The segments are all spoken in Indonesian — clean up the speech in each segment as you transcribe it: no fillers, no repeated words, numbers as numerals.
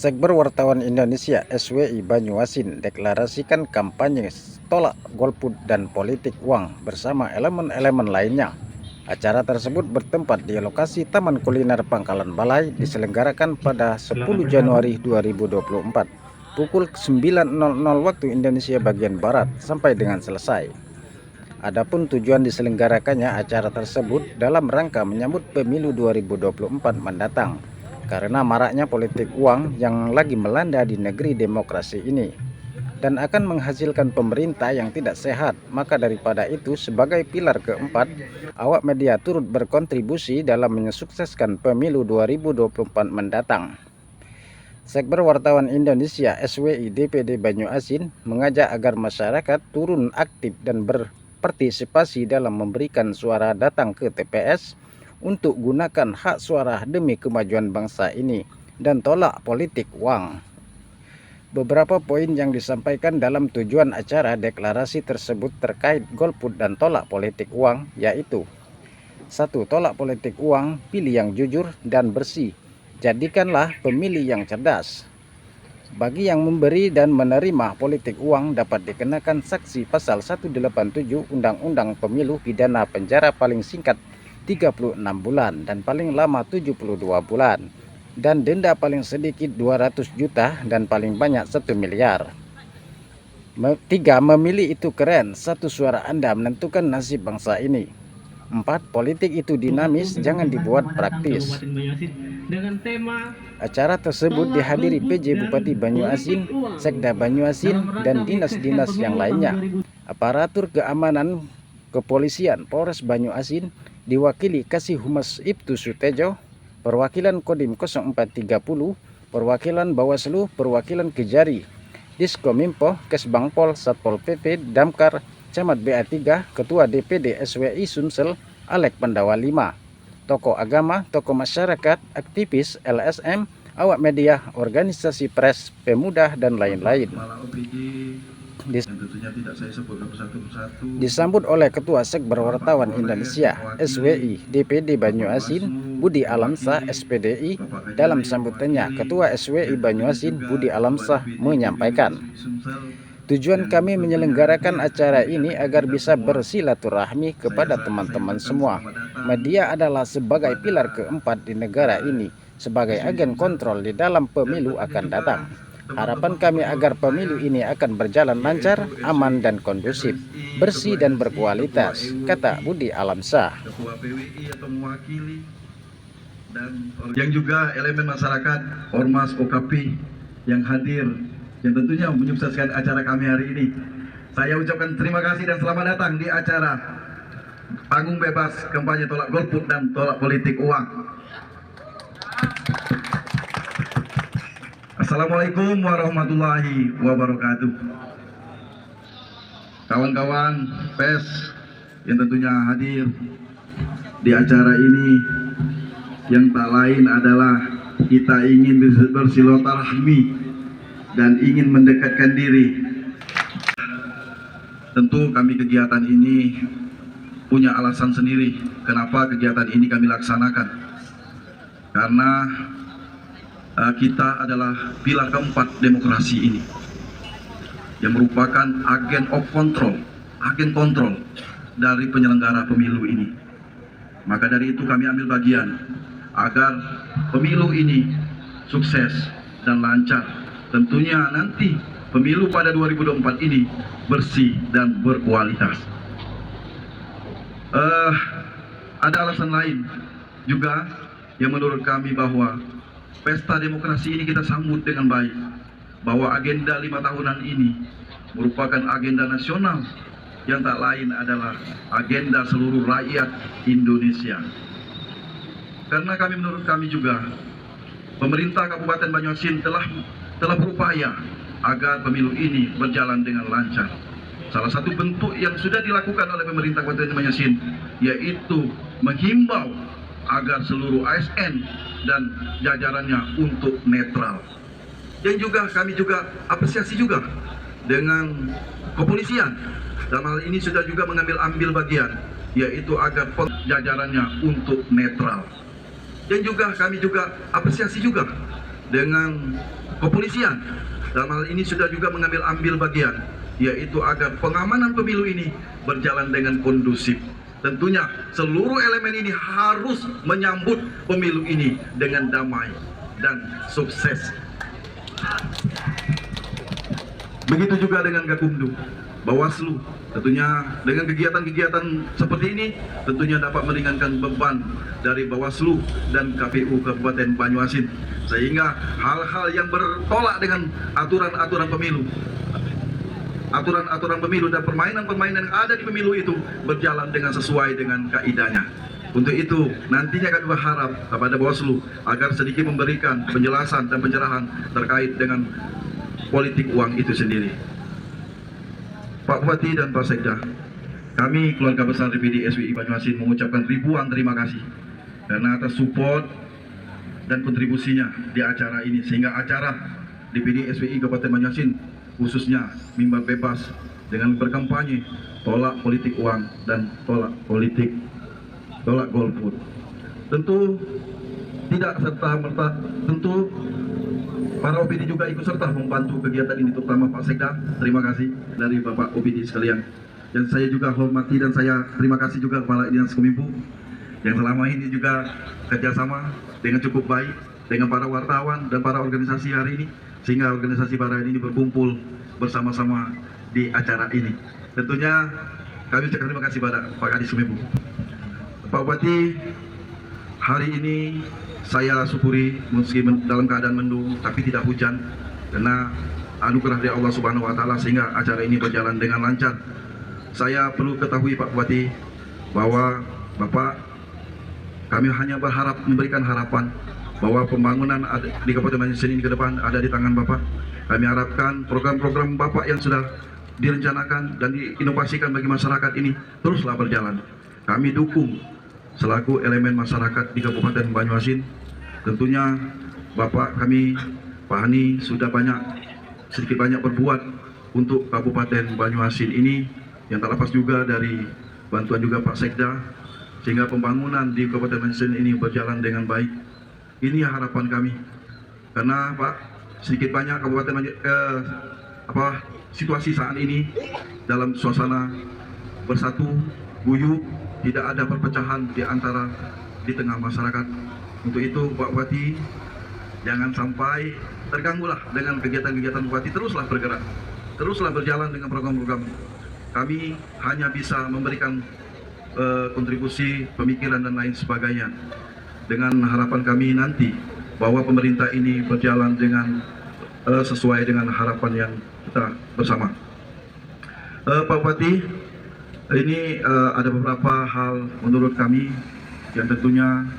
Sekber Wartawan Indonesia SWI Banyuasin deklarasikan kampanye tolak golput dan politik uang bersama elemen-elemen lainnya. Acara tersebut bertempat di lokasi Taman Kuliner Pangkalan Balai, diselenggarakan pada 10 Januari 2024 pukul 9.00 waktu Indonesia bagian Barat sampai dengan selesai. Adapun tujuan diselenggarakannya acara tersebut dalam rangka menyambut pemilu 2024 mendatang, karena maraknya politik uang yang lagi melanda di negeri demokrasi ini dan akan menghasilkan pemerintah yang tidak sehat. Maka daripada itu, sebagai pilar keempat, awak media turut berkontribusi dalam mensukseskan pemilu 2024 mendatang. Sekber Wartawan Indonesia SWI DPD Banyuasin mengajak agar masyarakat turun aktif dan berpartisipasi dalam memberikan suara, datang ke TPS untuk gunakan hak suara demi kemajuan bangsa ini dan tolak politik uang. Beberapa poin yang disampaikan dalam tujuan acara deklarasi tersebut terkait golput dan tolak politik uang, yaitu: 1. Tolak politik uang, pilih yang jujur dan bersih. Jadikanlah pemilih yang cerdas. Bagi yang memberi dan menerima politik uang dapat dikenakan sanksi pasal 187 Undang-Undang Pemilu, pidana penjara paling singkat 36 bulan dan paling lama 72 bulan, dan denda paling sedikit 200 juta dan paling banyak 1 miliar. 3. Memilih itu keren, satu suara Anda menentukan nasib bangsa ini. 4. Politik itu dinamis, jangan dibuat praktis. Acara tersebut dihadiri PJ Bupati Banyuasin, Sekda Banyuasin, dan dinas-dinas yang lainnya. Aparatur keamanan kepolisian Polres Banyuasin diwakili Kasih Humas Ibtu Sutejo, perwakilan Kodim 0430, perwakilan Bawaslu, perwakilan Kejari, Diskominfo, Kesbangpol, Satpol PP, Damkar, Camat BA3, Ketua DPD SWI Sumsel, Alek Pandawa 5, tokoh agama, tokoh masyarakat, aktivis, LSM, awak media, organisasi pers, pemuda, dan lain-lain. Disambut oleh Ketua Sekber Wartawan Indonesia SWI DPD Banyuasin Budi Alamsah SPDI. Dalam sambutannya, Ketua SWI Banyuasin Budi Alamsah menyampaikan, tujuan kami menyelenggarakan acara ini agar bisa bersilaturahmi kepada teman-teman semua. Media adalah sebagai pilar keempat di negara ini, sebagai agen kontrol di dalam pemilu akan datang. Harapan kami agar pemilu ini akan berjalan lancar, aman dan kondusif, bersih dan berkualitas, kata Budi Alamsah. Ketua PWI atau mewakili dan yang juga elemen masyarakat, Ormas, OKP yang hadir, yang tentunya menyukseskan acara kami hari ini. Saya ucapkan terima kasih dan selamat datang di acara panggung bebas kampanye tolak golput dan tolak politik uang. Assalamualaikum warahmatullahi wabarakatuh. Kawan-kawan pers yang tentunya hadir di acara ini, yang tak lain adalah kita ingin bersilaturahmi dan ingin mendekatkan diri. Tentu kami kegiatan ini punya alasan sendiri kenapa kegiatan ini kami laksanakan, karena kita adalah pilar keempat demokrasi ini, yang merupakan agen kontrol dari penyelenggara pemilu ini. Maka dari itu kami ambil bagian agar pemilu ini sukses dan lancar. Tentunya nanti pemilu pada 2024 ini bersih dan berkualitas. Ada alasan lain juga yang menurut kami bahwa pesta demokrasi ini kita sambut dengan baik, bahwa agenda 5 tahunan ini merupakan agenda nasional yang tak lain adalah agenda seluruh rakyat Indonesia. Karena menurut kami juga, pemerintah Kabupaten Banyuasin telah berupaya agar pemilu ini berjalan dengan lancar. Salah satu bentuk yang sudah dilakukan oleh pemerintah Kabupaten Banyuasin yaitu menghimbau agar seluruh ASN dan jajarannya untuk netral. Dan juga kami juga apresiasi juga dengan kepolisian. Dalam hal ini sudah juga ambil bagian, yaitu agar jajarannya untuk netral. Dan juga kami juga apresiasi juga dengan kepolisian dalam hal ini sudah juga ambil bagian, yaitu agar pengamanan pemilu ini berjalan dengan kondusif. Tentunya seluruh elemen ini harus menyambut pemilu ini dengan damai dan sukses. Begitu juga dengan Gakumdu, Bawaslu. Tentunya dengan kegiatan-kegiatan seperti ini tentunya dapat meringankan beban dari Bawaslu dan KPU Kabupaten Banyuasin, sehingga hal-hal yang bertolak dengan aturan-aturan pemilu dan permainan-permainan yang ada di pemilu itu berjalan dengan sesuai dengan kaidahnya. Untuk itu nantinya kami berharap kepada Bawaslu agar sedikit memberikan penjelasan dan pencerahan terkait dengan politik uang itu sendiri. Pak Bupati dan Pak Sekda, kami keluarga besar DPD SWI Banyuasin mengucapkan ribuan terima kasih karena atas support dan kontribusinya di acara ini, sehingga acara DPD SWI Kabupaten Banyuasin khususnya Mimbar Bebas dengan berkampanye tolak politik uang dan tolak golput. Tentu tidak serta-merta, tentu para OPD juga ikut serta membantu kegiatan ini, terutama Pak Sekda. Terima kasih dari Bapak OPD sekalian. Dan saya juga hormati dan saya terima kasih juga Kepala Dinas Kominfo yang selama ini juga kerjasama dengan cukup baik dengan para wartawan dan para organisasi hari ini, sehingga organisasi para ini berkumpul bersama-sama di acara ini. Tentunya kami ucapkan terima kasih pada Pak Kadis Kominfo. Pak Bupati, hari ini saya syukuri meski dalam keadaan mendung tapi tidak hujan, karena anugerah dari Allah Subhanahu wa taala sehingga acara ini berjalan dengan lancar. Saya perlu ketahui Pak Bupati bahwa Bapak, kami hanya berharap memberikan harapan bahwa pembangunan di Kabupaten Banyuasin ini ke depan ada di tangan Bapak. Kami harapkan program-program Bapak yang sudah direncanakan dan diinovasikan bagi masyarakat ini teruslah berjalan. Kami dukung selaku elemen masyarakat di Kabupaten Banyuasin. Tentunya Bapak kami, Pak Hani, sudah sedikit banyak berbuat untuk Kabupaten Banyuasin ini, yang terlepas juga dari bantuan juga Pak Sekda, sehingga pembangunan di Kabupaten Banyuasin ini berjalan dengan baik. Ini harapan kami, karena Pak, sedikit banyak situasi saat ini dalam suasana bersatu, guyup, tidak ada perpecahan di tengah masyarakat. Untuk itu Pak Bupati, jangan sampai terganggulah dengan kegiatan-kegiatan Bupati. Teruslah bergerak, teruslah berjalan dengan program-program. Kami hanya bisa memberikan kontribusi pemikiran dan lain sebagainya, dengan harapan kami nanti bahwa pemerintah ini berjalan dengan sesuai dengan harapan yang kita bersama. Pak Bupati, ini ada beberapa hal menurut kami yang tentunya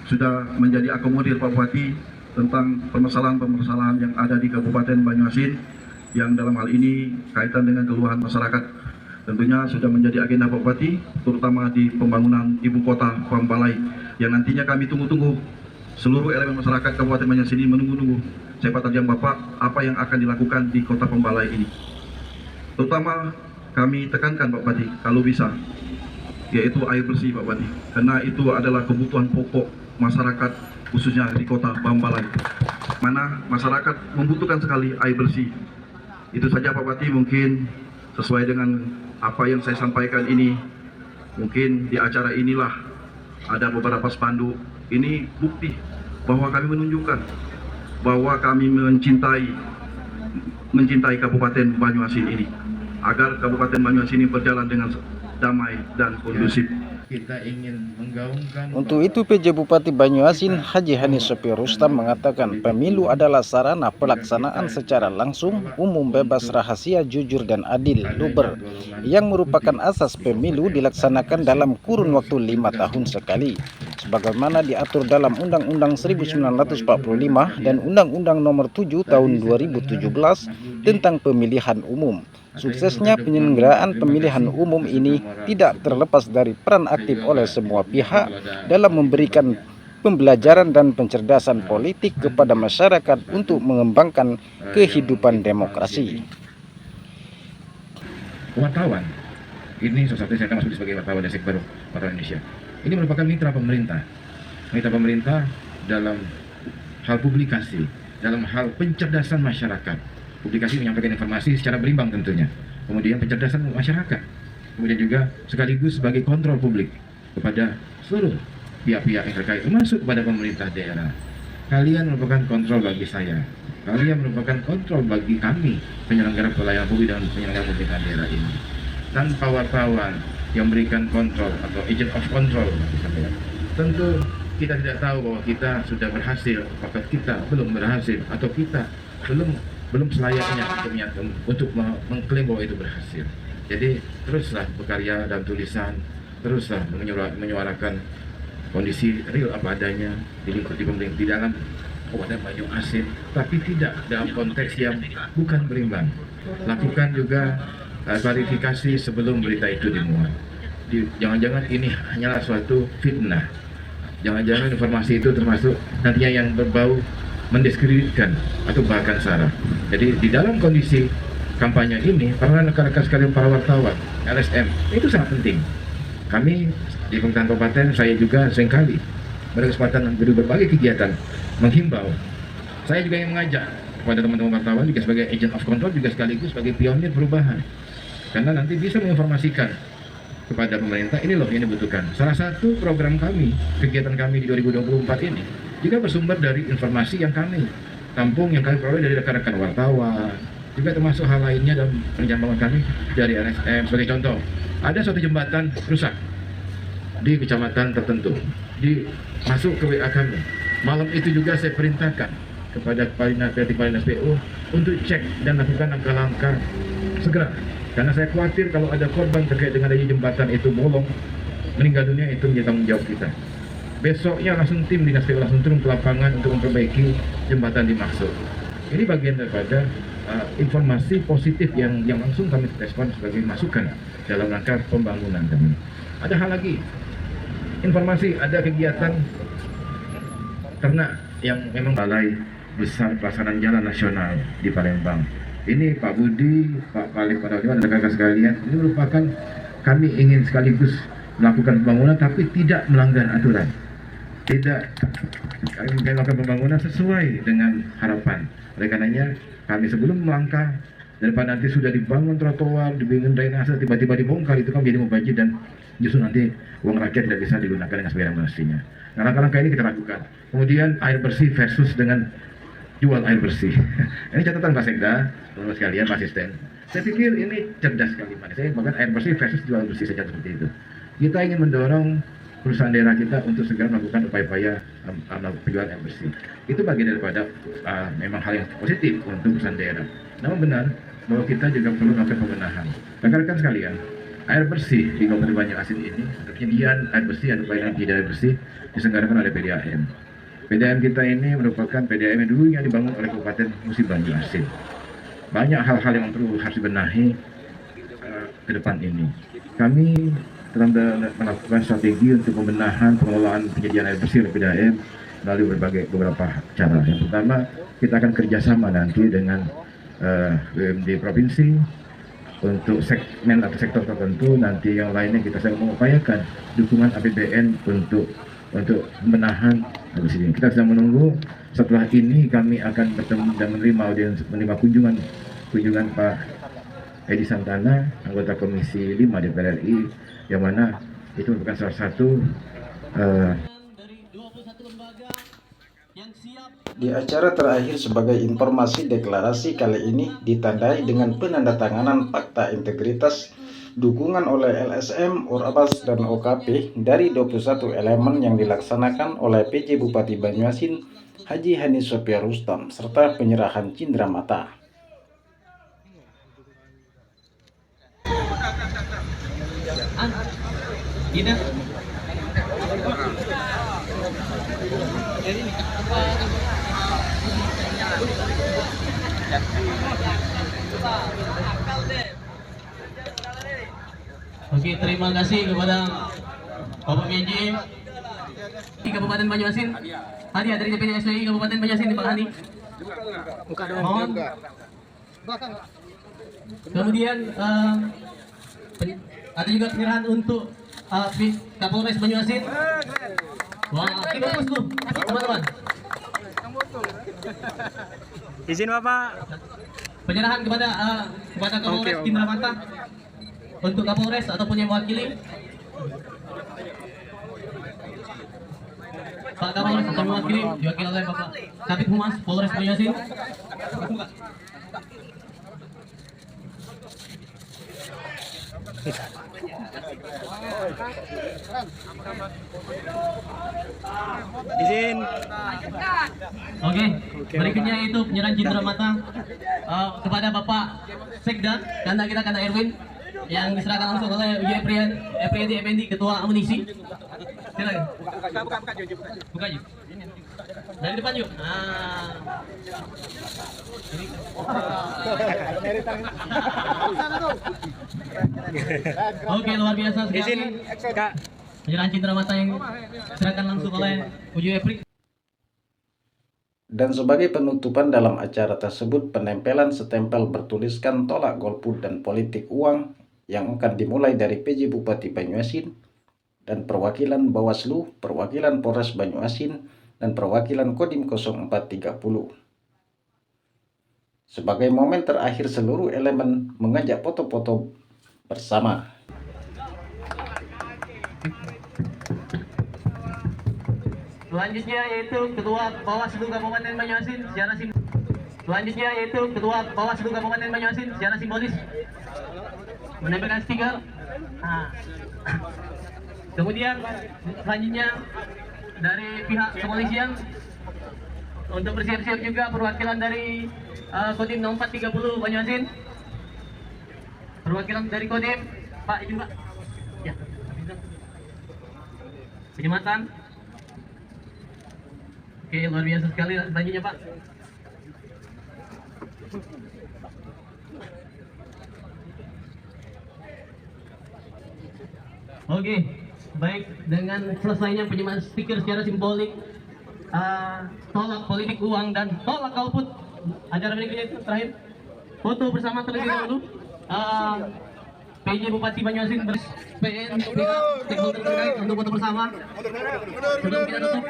sudah menjadi akomodir Pak Bupati tentang permasalahan-permasalahan yang ada di Kabupaten Banyuasin, yang dalam hal ini kaitan dengan keluhan masyarakat. Tentunya sudah menjadi agenda Pak Bupati, terutama di pembangunan ibu kota Pambalai, yang nantinya kami tunggu-tunggu. Seluruh elemen masyarakat Kabupaten Banyuasin ini menunggu-nunggu sepak terjang Bapak apa yang akan dilakukan di kota Pambalai ini. Terutama kami tekankan Pak Bupati, kalau bisa, yaitu air bersih Pak Bupati, karena itu adalah kebutuhan pokok masyarakat khususnya di kota Pambalai, mana masyarakat membutuhkan sekali air bersih. Itu saja Pak Bupati, mungkin sesuai dengan apa yang saya sampaikan ini. Mungkin di acara inilah ada beberapa spanduk. Ini bukti bahwa kami menunjukkan bahwa kami mencintai Kabupaten Banyuasin ini, agar Kabupaten Banyuasin ini berjalan dengan damai dan kondusif. Kita ingin menggaungkan. Untuk itu PJ Bupati Banyuasin Haji Hani Sopi Rustam mengatakan pemilu adalah sarana pelaksanaan secara langsung, umum, bebas, rahasia, jujur dan adil, luber, yang merupakan asas pemilu dilaksanakan dalam kurun waktu 5 tahun sekali, sebagaimana diatur dalam Undang-Undang 1945 dan Undang-Undang Nomor 7 Tahun 2017 tentang pemilihan umum. Suksesnya penyelenggaraan pemilihan umum ini tidak terlepas dari peran aktif oleh semua pihak dalam memberikan pembelajaran dan pencerdasan politik kepada masyarakat untuk mengembangkan kehidupan demokrasi. Wartawan, ini salah satu saya akan masuk sebagai wartawan dari sektor wartawan Indonesia. Ini merupakan mitra pemerintah dalam hal publikasi, dalam hal pencerdasan masyarakat. Publikasi menyampaikan informasi secara berimbang tentunya. Kemudian pencerdasan masyarakat. Kemudian juga sekaligus sebagai kontrol publik kepada seluruh pihak-pihak yang terkait, termasuk kepada pemerintah daerah. Kalian merupakan kontrol bagi saya. Kalian merupakan kontrol bagi kami, penyelenggara pelayanan publik dan penyelenggara pemerintahan daerah ini. Tanpa wartawan yang memberikan kontrol atau agent of control, tentu kita tidak tahu bahwa kita sudah berhasil, apakah kita belum berhasil, atau kita belum selayaknya untuk mengklaim bahwa itu berhasil. Jadi teruslah berkarya dan tulisan, teruslah menyuarakan kondisi real apa adanya di dalam Kabupaten Banyuasin, tapi tidak dalam konteks yang bukan berimbang. Lakukan juga klarifikasi sebelum berita itu dimuat. Jangan-jangan ini hanyalah suatu fitnah. Jangan-jangan informasi itu termasuk nantinya yang berbau mendiskreditkan atau bahkan sara. Jadi di dalam kondisi kampanye ini, para rekan-rekan sekalian, para wartawan, LSM, itu sangat penting. Kami di pemerintahan kabupaten, saya juga seringkali berkesempatan berbagai kegiatan menghimbau. Saya juga yang mengajak kepada teman-teman wartawan juga sebagai agent of control, juga sekaligus sebagai pionir perubahan. Karena nanti bisa menginformasikan kepada pemerintah, ini loh yang dibutuhkan. Salah satu program kami, kegiatan kami di 2024 ini juga bersumber dari informasi yang kami tampung, yang kami peroleh dari rekan-rekan wartawan, juga termasuk hal lainnya dalam penjambangan kami dari LSM. Sebagai contoh, ada suatu jembatan rusak di kecamatan tertentu, masuk ke WA kami. Malam itu juga saya perintahkan kepada PT Palinas PU untuk cek dan lakukan langkah-langkah segera. Karena saya khawatir kalau ada korban terkait dengan adanya jembatan itu bolong, meninggal dunia, itu menjadi tanggung jawab kita. Besoknya langsung tim Dinas PU langsung turun ke lapangan untuk memperbaiki jembatan dimaksud. Ini bagian daripada informasi positif yang langsung kami respon sebagai masukan dalam rangka pembangunan kami. Ada hal lagi, informasi ada kegiatan ternak yang memang Balai Besar Pelaksanaan Jalan Nasional di Palembang. Ini Pak Budi, Pak Khalif, Pak Dewan, dan rekan sekalian, ini merupakan kami ingin sekaligus melakukan pembangunan tapi tidak melanggar aturan. Tidak, kami melakukan pembangunan sesuai dengan harapan. Oleh karenanya, kami sebelum melangkah, daripada nanti sudah dibangun trotoar, dibangun drainase, tiba-tiba dibongkar, itu kan menjadi mubazir dan justru nanti uang rakyat tidak bisa digunakan dengan sebagaimana. Nah, langkah-langkah ini kita lakukan. Kemudian air bersih versus dengan jual air bersih. Ini catatan Pak Sekda, teman-teman sekalian, Pak Asisten. Saya pikir ini cerdas sekali, Pak. Saya bahkan air bersih versus jual bersih saja seperti itu. Kita ingin mendorong perusahaan daerah kita untuk segera melakukan upaya-upaya penjualan air bersih. Itu bagian daripada memang hal yang positif untuk perusahaan daerah. Namun benar bahwa kita juga perlu melakukan pembenahan. Rekan-rekan sekalian, air bersih di Kabupaten Banyuasin ini, penyediaan air bersih atau pelayanan penyediaan air bersih diselenggarakan oleh PDAM. PDAM kita ini merupakan PDAM yang dulunya dibangun oleh Kabupaten Musi Banyuasin. Banyak hal-hal yang perlu harus dibenahi ke depan ini. Kami telah melakukan strategi untuk pembenahan pengelolaan penyediaan air bersih oleh PDAM melalui beberapa cara. Yang pertama, kita akan kerjasama nanti dengan BUMD provinsi untuk segmen atau sektor tertentu. Nanti yang lainnya kita sedang mengupayakan dukungan APBN untuk pembenahan di sini. Kita sedang menunggu. Setelah ini kami akan bertemu dan menerima kunjungan Pak Edi Santana, anggota Komisi 5 DPR RI, yang mana itu merupakan salah satu Di acara terakhir sebagai informasi deklarasi kali ini ditandai dengan penandatanganan fakta integritas dukungan oleh LSM, Orabas, dan OKP dari 21 elemen yang dilaksanakan oleh PJ Bupati Banyuasin Haji Hanis Sofia Rustam serta penyerahan cindera mata. Oke, terima kasih kepada Bapak PJ di Kabupaten Banyuasin. Hadiah dari DPD SWI Kabupaten Banyuasin, Pak Hani. Mohon. Kemudian ada juga penyerahan untuk Kapolres Banyuasin. Wah, kita fokus tuh, teman-teman. Izin Bapak. Penyerahan kepada Kapolres Cindramata untuk Kapolres ataupun yang mewakili. Pak Kapolres atau mewakili diwakili oleh Bapak Kabid Humas Polres Banyuasin. Izin. Oke, berikutnya itu penyerahan Cindramata kepada Bapak Sekda, Kanda Erwin, yang diserahkan langsung oleh Uji Epriyadi Effendi, Ketua Amunisi. Silakan. Buka yuk. Dari depan yuk. Oke, luar biasa sekali. Izin Kak. Penyerahan Cindramata yang diserahkan langsung oleh Uji Epri. Dan sebagai penutupan dalam acara tersebut, penempelan setempel bertuliskan tolak golput dan politik uang yang akan dimulai dari PJ Bupati Banyuasin dan perwakilan Bawaslu, perwakilan Polres Banyuasin, dan perwakilan Kodim 0430. Sebagai momen terakhir, seluruh elemen mengajak foto-foto bersama. Selanjutnya yaitu Ketua Bawaslu Kabupaten Banyuasin secara simbolis menempelkan stiker. Kemudian selanjutnya dari pihak kepolisian untuk bersiap-siap juga perwakilan dari Kodim 0430 Banyuasin, perwakilan dari Kodim Pak izin Pak ya, penyematan. Oke, luar biasa sekali. Selanjutnya Pak. Oke, baik, dengan selesainya penyemahan stiker secara simbolik tolak politik uang dan tolak golput, acara berikutnya itu terakhir foto bersama terlebih dahulu PJ Bupati Banyuasin PN stakeholder terkait untuk foto bersama sebelum kita tutup.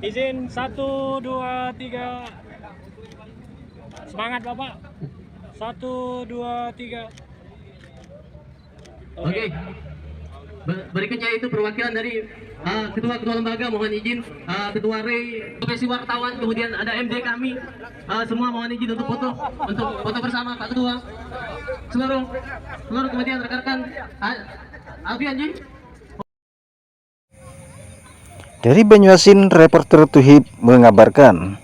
Izin 1 2 3. Semangat Bapak. 1 2 3. Oke. Berikutnya itu perwakilan dari ketua lembaga, mohon izin, ketua REI, profesi wartawan, kemudian ada MD kami, semua mohon izin untuk foto bersama Pak Ketua, seluruh kemudian rekan-rekan Alfian Ji. Dari Banyuasin, reporter Tuhib mengabarkan.